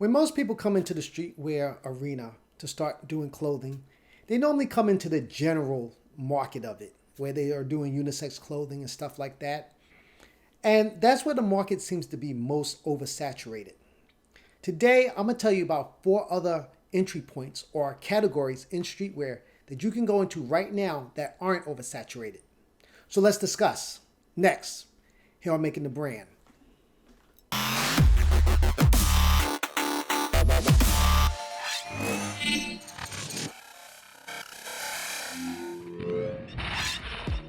When most people come into the streetwear arena to start doing clothing, they normally come into the general market of it, where they are doing unisex clothing and stuff like that. And that's where the market seems to be most oversaturated. Today, I'm going to tell you about 4 other entry points or categories in streetwear that you can go into right now that aren't oversaturated. So let's discuss. Next, here on Making the Brand.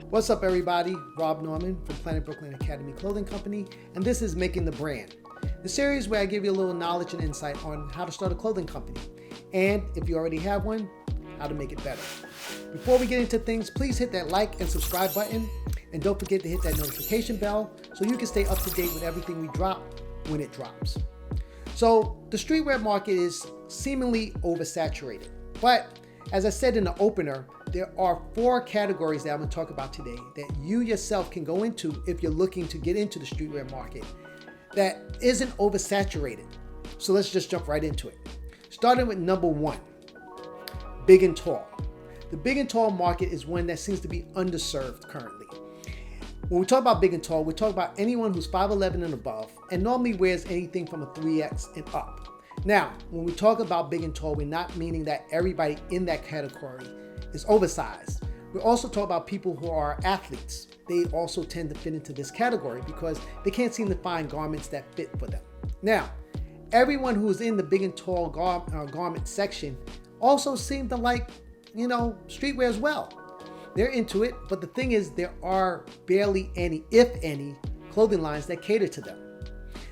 What's up, everybody? Rob Norman from Planet Brooklyn Academy Clothing Company, and this is Making the Brand, the series where I give you a little knowledge and insight on how to start a clothing company, and if you already have one, how to make it better. Before we get into things, please hit that like and subscribe button, and don't forget to hit that notification bell so you can stay up to date with everything we drop when it drops. So the streetwear market is seemingly oversaturated, but as I said in the opener, there are 4 categories that I'm going to talk about today that you yourself can go into if you're looking to get into the streetwear market that isn't oversaturated. So let's just jump right into it. Starting with number 1, big and tall. The big and tall market is one that seems to be underserved currently. When we talk about big and tall, we talk about anyone who's 5'11" and above and normally wears anything from a 3X and up. Now, when we talk about big and tall, we're not meaning that everybody in that category is oversized. We also talk about people who are athletes. They also tend to fit into this category because they can't seem to find garments that fit for them. Now, everyone who is in the big and tall garment section also seem to like, streetwear as well. They're into it, but the thing is there are barely any, if any, clothing lines that cater to them.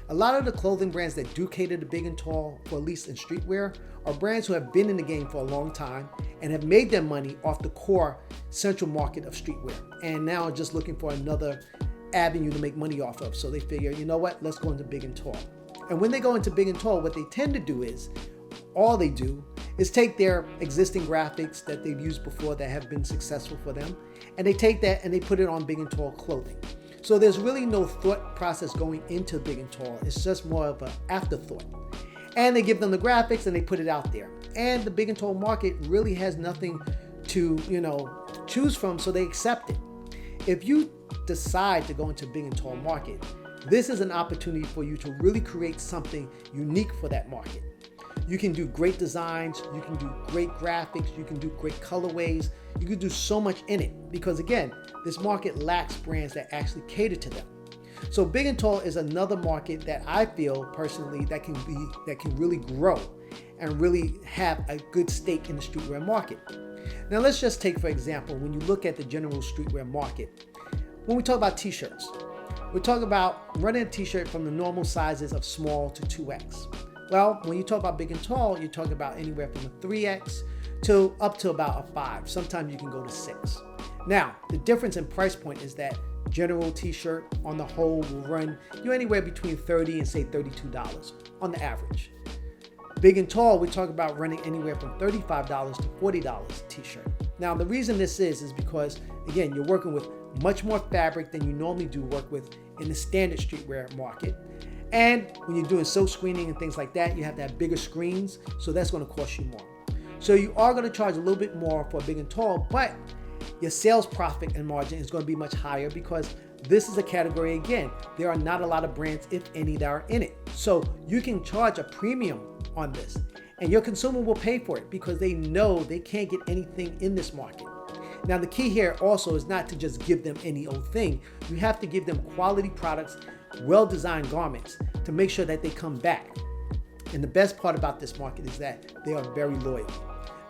A lot of the clothing brands that do cater to big and tall, or at least in streetwear, are brands who have been in the game for a long time and have made their money off the core central market of streetwear and now are just looking for another avenue to make money off of. So they figure, you know what, let's go into big and tall. And when they go into big and tall, what they tend to do is, all they do is take their existing graphics that they've used before that have been successful for them, and they take that and they put it on big and tall clothing. So there's really no thought process going into big and tall. It's just more of an afterthought. And they give them the graphics and they put it out there. And the big and tall market really has nothing to, choose from, so they accept it. If you decide to go into big and tall market, this is an opportunity for you to really create something unique for that market. You can do great designs, you can do great graphics, you can do great colorways, you can do so much in it because again, this market lacks brands that actually cater to them. So big and tall is another market that I feel personally that can really grow and really have a good stake in the streetwear market. Now let's just take, for example, when you look at the general streetwear market, when we talk about t-shirts, we're talking about running a t-shirt from the normal sizes of small to 2X. Well, when you talk about big and tall, you're talking about anywhere from a 3X to up to about a 5. Sometimes you can go to 6. Now, the difference in price point is that general t-shirt on the whole will run you anywhere between $30 and say $32 on the average. Big and tall, we're talking about running anywhere from $35 to $40 t-shirt. Now, the reason this is because, again, you're working with much more fabric than you normally do work with in the standard streetwear market. And when you're doing silk screening and things like that, you have to have bigger screens, so that's going to cost you more. So you are going to charge a little bit more for big and tall, but your sales profit and margin is going to be much higher because this is a category, again, there are not a lot of brands, if any, that are in it. So you can charge a premium on this, and your consumer will pay for it because they know they can't get anything in this market. Now, the key here also is not to just give them any old thing. You have to give them quality products, well-designed garments to make sure that they come back. And the best part about this market is that they are very loyal.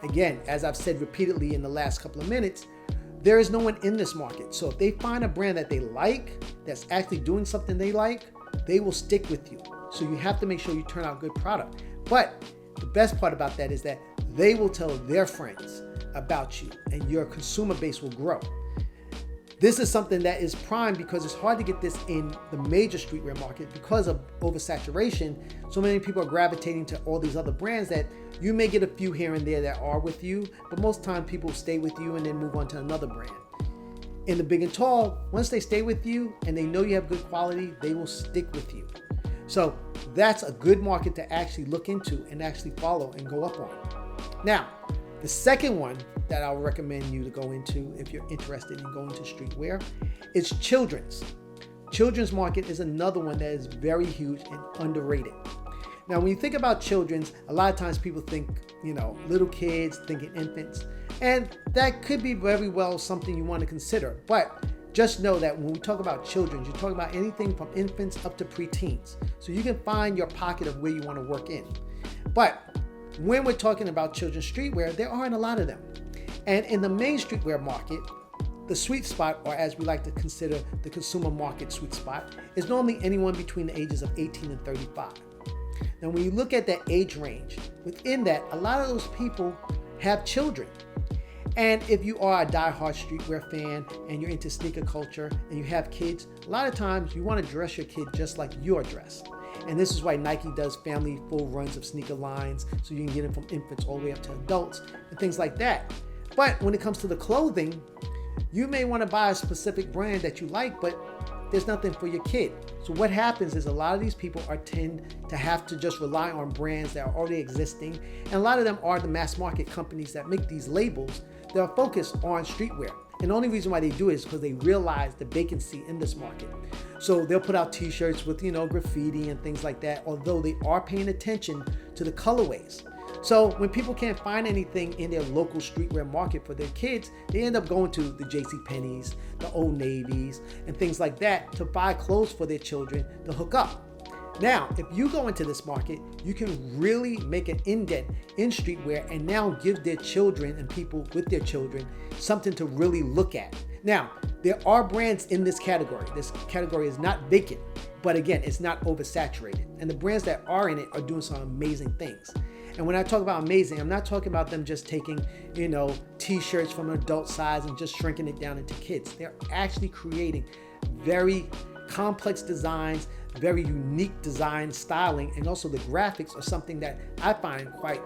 Again, as I've said repeatedly in the last couple of minutes, there is no one in this market. So if they find a brand that they like, that's actually doing something they like, they will stick with you. So you have to make sure you turn out good product. But the best part about that is that they will tell their friends about you and your consumer base will grow. This is something that is prime because it's hard to get this in the major streetwear market because of oversaturation. So many people are gravitating to all these other brands that you may get a few here and there that are with you, but most time people stay with you and then move on to another brand. In the big and tall, once they stay with you and they know you have good quality, they will stick with you. So that's a good market to actually look into and actually follow and go up on. Now, the second one that I would recommend you to go into if you're interested in going to streetwear is children's. Children's market is another one that is very huge and underrated. Now, when you think about children's, a lot of times people think, little kids, thinking infants, and that could be very well something you want to consider. But just know that when we talk about children, you're talking about anything from infants up to preteens. So you can find your pocket of where you want to work in. But when we're talking about children's streetwear, there aren't a lot of them. And in the main streetwear market, the sweet spot, or as we like to consider the consumer market sweet spot, is normally anyone between the ages of 18 and 35. Now, when you look at that age range, within that, a lot of those people have children. And if you are a diehard streetwear fan and you're into sneaker culture and you have kids, a lot of times you want to dress your kid just like you're dressed. And this is why Nike does family full runs of sneaker lines, so you can get them from infants all the way up to adults and things like that. But when it comes to the clothing, you may want to buy a specific brand that you like, but there's nothing for your kid. So what happens is a lot of these people tend to have to just rely on brands that are already existing. And a lot of them are the mass market companies that make these labels that are focused on streetwear. And the only reason why they do it is because they realize the vacancy in this market. So they'll put out t-shirts with, graffiti and things like that, although they are paying attention to the colorways. So when people can't find anything in their local streetwear market for their kids, they end up going to the JCPenney's, the Old Navy's, and things like that to buy clothes for their children to hook up. Now, if you go into this market, you can really make an indent in streetwear and now give their children and people with their children something to really look at. Now, there are brands in this category. This category is not vacant, but again, it's not oversaturated. And the brands that are in it are doing some amazing things. And when I talk about amazing, I'm not talking about them just taking, t-shirts from an adult size and just shrinking it down into kids. They're actually creating very complex designs, very unique design styling, and also the graphics are something that I find quite,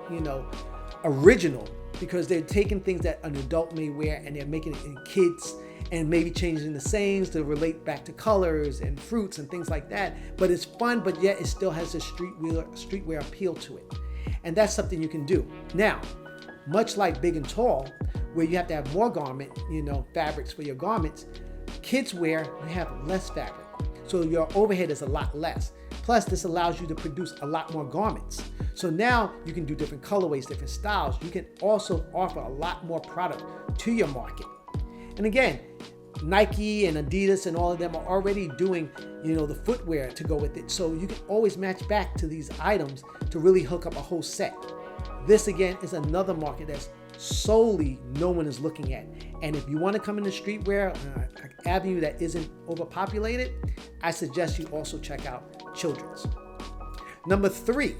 original, because they're taking things that an adult may wear and they're making it in kids and maybe changing the sayings to relate back to colors and fruits and things like that. But it's fun, but yet it still has a streetwear appeal to it. And that's something you can do. Now, much like big and tall, where you have to have more garment, fabrics for your garments, kids wear, you have less fabric. So your overhead is a lot less. Plus, this allows you to produce a lot more garments. So now you can do different colorways, different styles. You can also offer a lot more product to your market. And again, Nike and Adidas and all of them are already doing, the footwear to go with it. So you can always match back to these items to really hook up a whole set. This again is another market that's solely no one is looking at. And if you want to come into streetwear, an avenue that isn't overpopulated, I suggest you also check out children's. Number 3,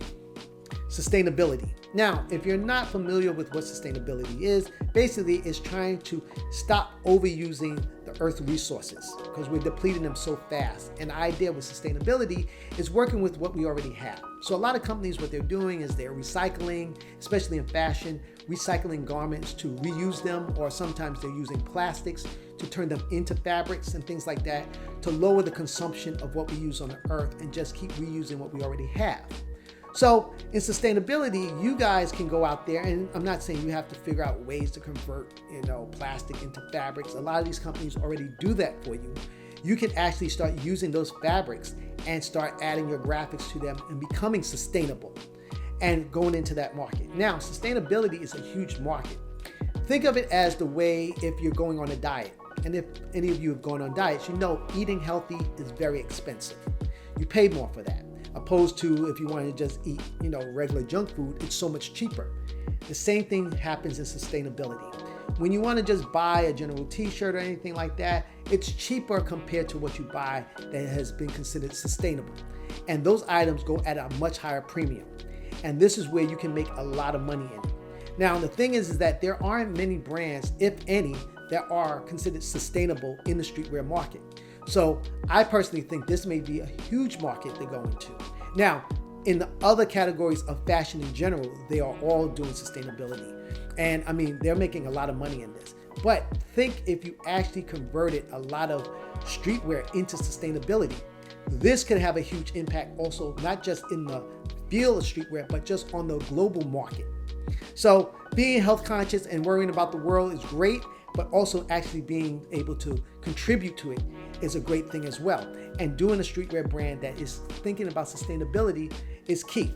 sustainability. Now, if you're not familiar with what sustainability is, basically it's trying to stop overusing the earth resources because we're depleting them so fast. And the idea with sustainability is working with what we already have. So a lot of companies, what they're doing is they're recycling, especially in fashion, recycling garments to reuse them, or sometimes they're using plastics to turn them into fabrics and things like that to lower the consumption of what we use on the earth and just keep reusing what we already have. So in sustainability, you guys can go out there, and I'm not saying you have to figure out ways to convert, plastic into fabrics. A lot of these companies already do that for you. You can actually start using those fabrics and start adding your graphics to them and becoming sustainable and going into that market. Now, sustainability is a huge market. Think of it as the way if you're going on a diet. And if any of you have gone on diets, eating healthy is very expensive. You pay more for that. Opposed to if you want to just eat, regular junk food, it's so much cheaper. The same thing happens in sustainability. When you want to just buy a general t-shirt or anything like that, it's cheaper compared to what you buy that has been considered sustainable. And those items go at a much higher premium. And this is where you can make a lot of money in it. Now, the thing is that there aren't many brands, if any, that are considered sustainable in the streetwear market. So I personally think this may be a huge market to go into. Now, in the other categories of fashion in general, they are all doing sustainability. And they're making a lot of money in this. But think if you actually converted a lot of streetwear into sustainability. this can have a huge impact also, not just in the field of streetwear, but just on the global market. So being health conscious and worrying about the world is great, but also actually being able to contribute to it is a great thing as well. And doing a streetwear brand that is thinking about sustainability is key.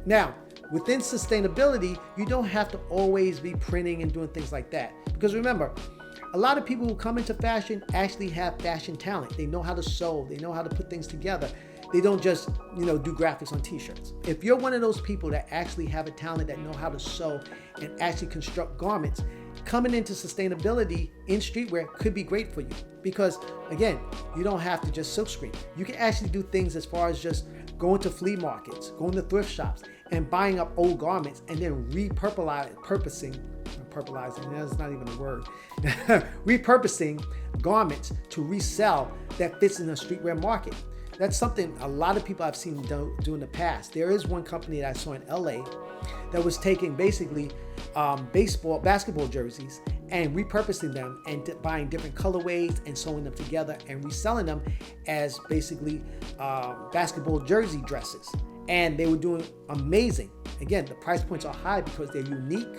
Now, within sustainability, you don't have to always be printing and doing things like that. Because remember, a lot of people who come into fashion actually have fashion talent. They know how to sew, they know how to put things together. They don't just, do graphics on t-shirts. If you're one of those people that actually have a talent, that know how to sew and actually construct garments, coming into sustainability in streetwear could be great for you. Because again, you don't have to just silkscreen. You can actually do things as far as just going to flea markets, going to thrift shops, and buying up old garments and then repurposing that's not even a word, repurposing garments to resell that fits in the streetwear market. That's something a lot of people I've seen do in the past. There is one company that I saw in LA that was taking basically basketball jerseys and repurposing them and buying different colorways and sewing them together and reselling them as basically basketball jersey dresses. And they were doing amazing. Again, the price points are high because they're unique.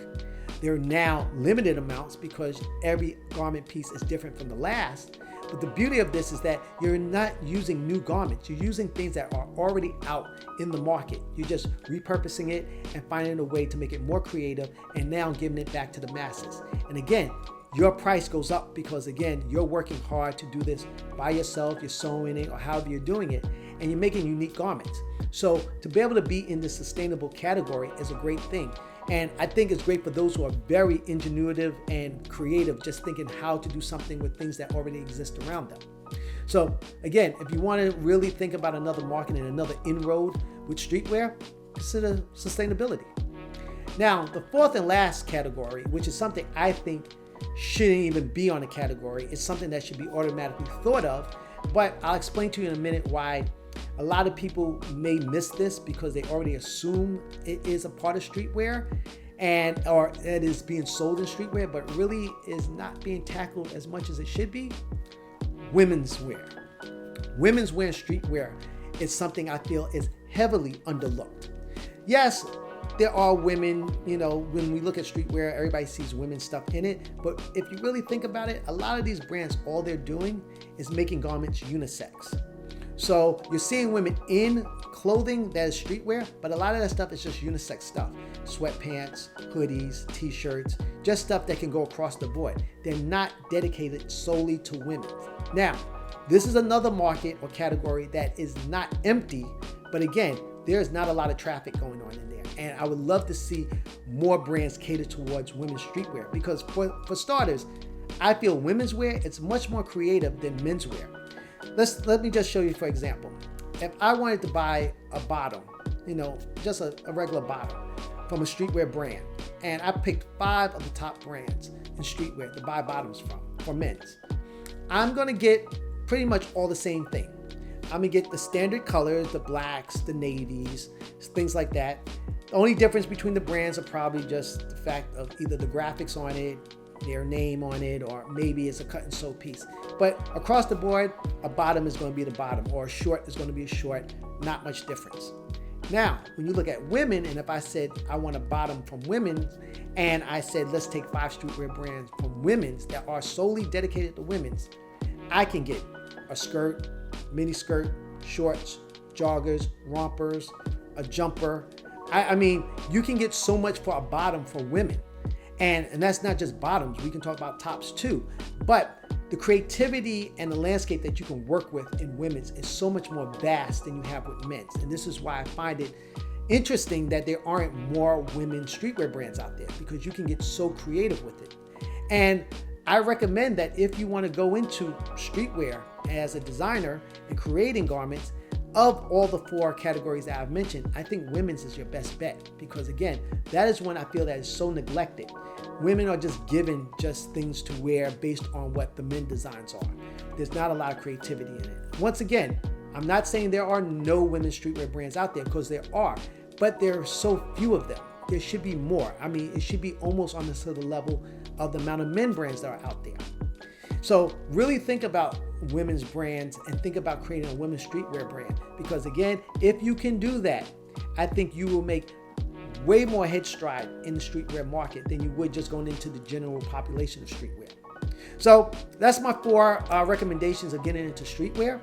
They're now limited amounts because every garment piece is different from the last. But the beauty of this is that you're not using new garments. You're using things that are already out in the market. You're just repurposing it and finding a way to make it more creative and now giving it back to the masses. And again, your price goes up because again, you're working hard to do this by yourself, you're sewing it or however you're doing it, and you're making unique garments. So to be able to be in the sustainable category is a great thing. And I think it's great for those who are very ingenuitive and creative, just thinking how to do something with things that already exist around them. So again, if you want to really think about another market and another inroad with streetwear, consider sustainability. Now, the fourth and last category, which is something I think shouldn't even be on a category, is something that should be automatically thought of, but I'll explain to you in a minute why a lot of people may miss this because they already assume it is a part of streetwear or it is being sold in streetwear, but really is not being tackled as much as it should be. Women's wear. Women's wear and streetwear is something I feel is heavily underlooked. Yes, there are women, when we look at streetwear, everybody sees women's stuff in it. But if you really think about it, a lot of these brands, all they're doing is making garments unisex. So you're seeing women in clothing that is streetwear, but a lot of that stuff is just unisex stuff. Sweatpants, hoodies, t-shirts, just stuff that can go across the board. They're not dedicated solely to women. Now, this is another market or category that is not empty, but again, there's not a lot of traffic going on in there. And I would love to see more brands cater towards women's streetwear because for starters, I feel women's wear, it's much more creative than men's wear. Let me just show you, for example. If I wanted to buy a bottom, just a regular bottom from a streetwear brand, and I picked 5 of the top brands in streetwear to buy bottoms from, for men's, I'm gonna get pretty much all the same thing. I'm gonna get the standard colors, the blacks, the navies, things like that. The only difference between the brands are probably just the fact of either the graphics on it, their name on it, or maybe it's a cut and sew piece. But across the board, a bottom is going to be the bottom, or a short is going to be a short, not much difference. Now, when you look at women, and if I said I want a bottom from women, and I said let's take 5 streetwear brands from women's that are solely dedicated to women's, I can get a skirt, mini skirt, shorts, joggers, rompers, a jumper. I mean, you can get so much for a bottom for women. And that's not just bottoms. We can talk about tops too. But the creativity and the landscape that you can work with in women's is so much more vast than you have with men's. And this is why I find it interesting that there aren't more women's streetwear brands out there, because you can get so creative with it. And I recommend that if you want to go into streetwear as a designer and creating garments, of all the 4 categories that I've mentioned, I think women's is your best bet, because again, that is one I feel that is so neglected. Women are just given just things to wear based on what the men designs are. There's not a lot of creativity in it. Once again, I'm not saying there are no women's streetwear brands out there, because there are, but there are so few of them. There should be more. I mean, it should be almost on the sort of level of the amount of men brands that are out there. So really think about women's brands and think about creating a women's streetwear brand. Because again, if you can do that, I think you will make way more head stride in the streetwear market than you would just going into the general population of streetwear. So that's my 4 recommendations of getting into streetwear.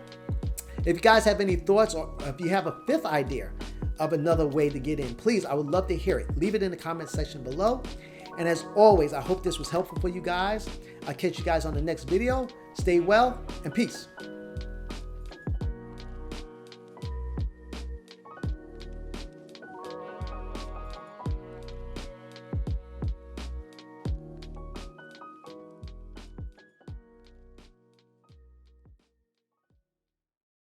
If you guys have any thoughts, or if you have a 5th idea of another way to get in, please, I would love to hear it. Leave it in the comment section below. And as always, I hope this was helpful for you guys. I'll catch you guys on the next video. Stay well and peace.